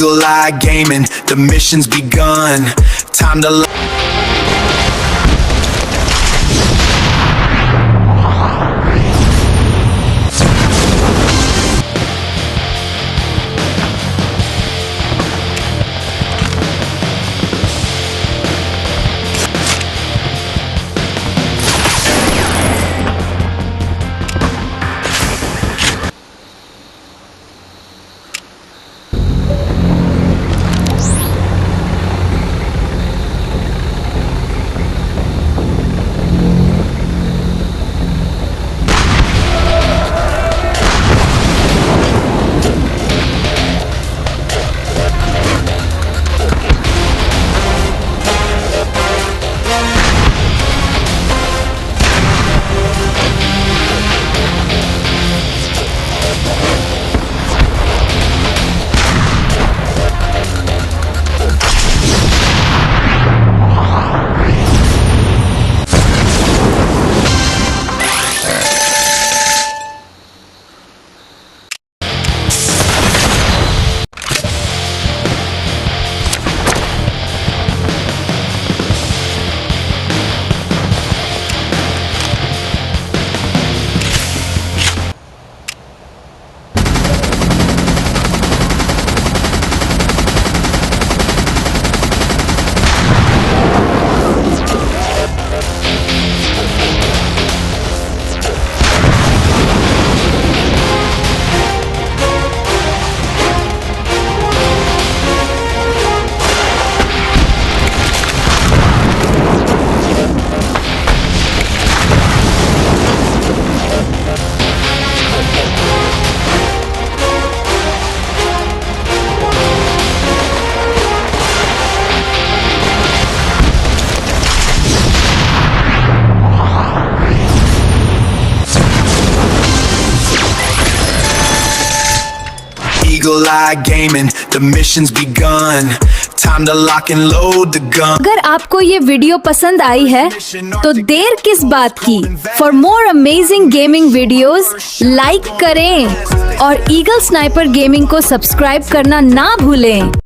Eagle eye gaming, the mission's begun. Time to Eagle eye gaming, the mission's begun. Time to lock and load the gun. اگر آپ کو یہ video پسند آئی ہے تو دیر کس بات کی؟ For more amazing gaming videos like کریں اور ایگل سنائپر گیمنگ کو سبسکرائب کرنا نہ بھولیں.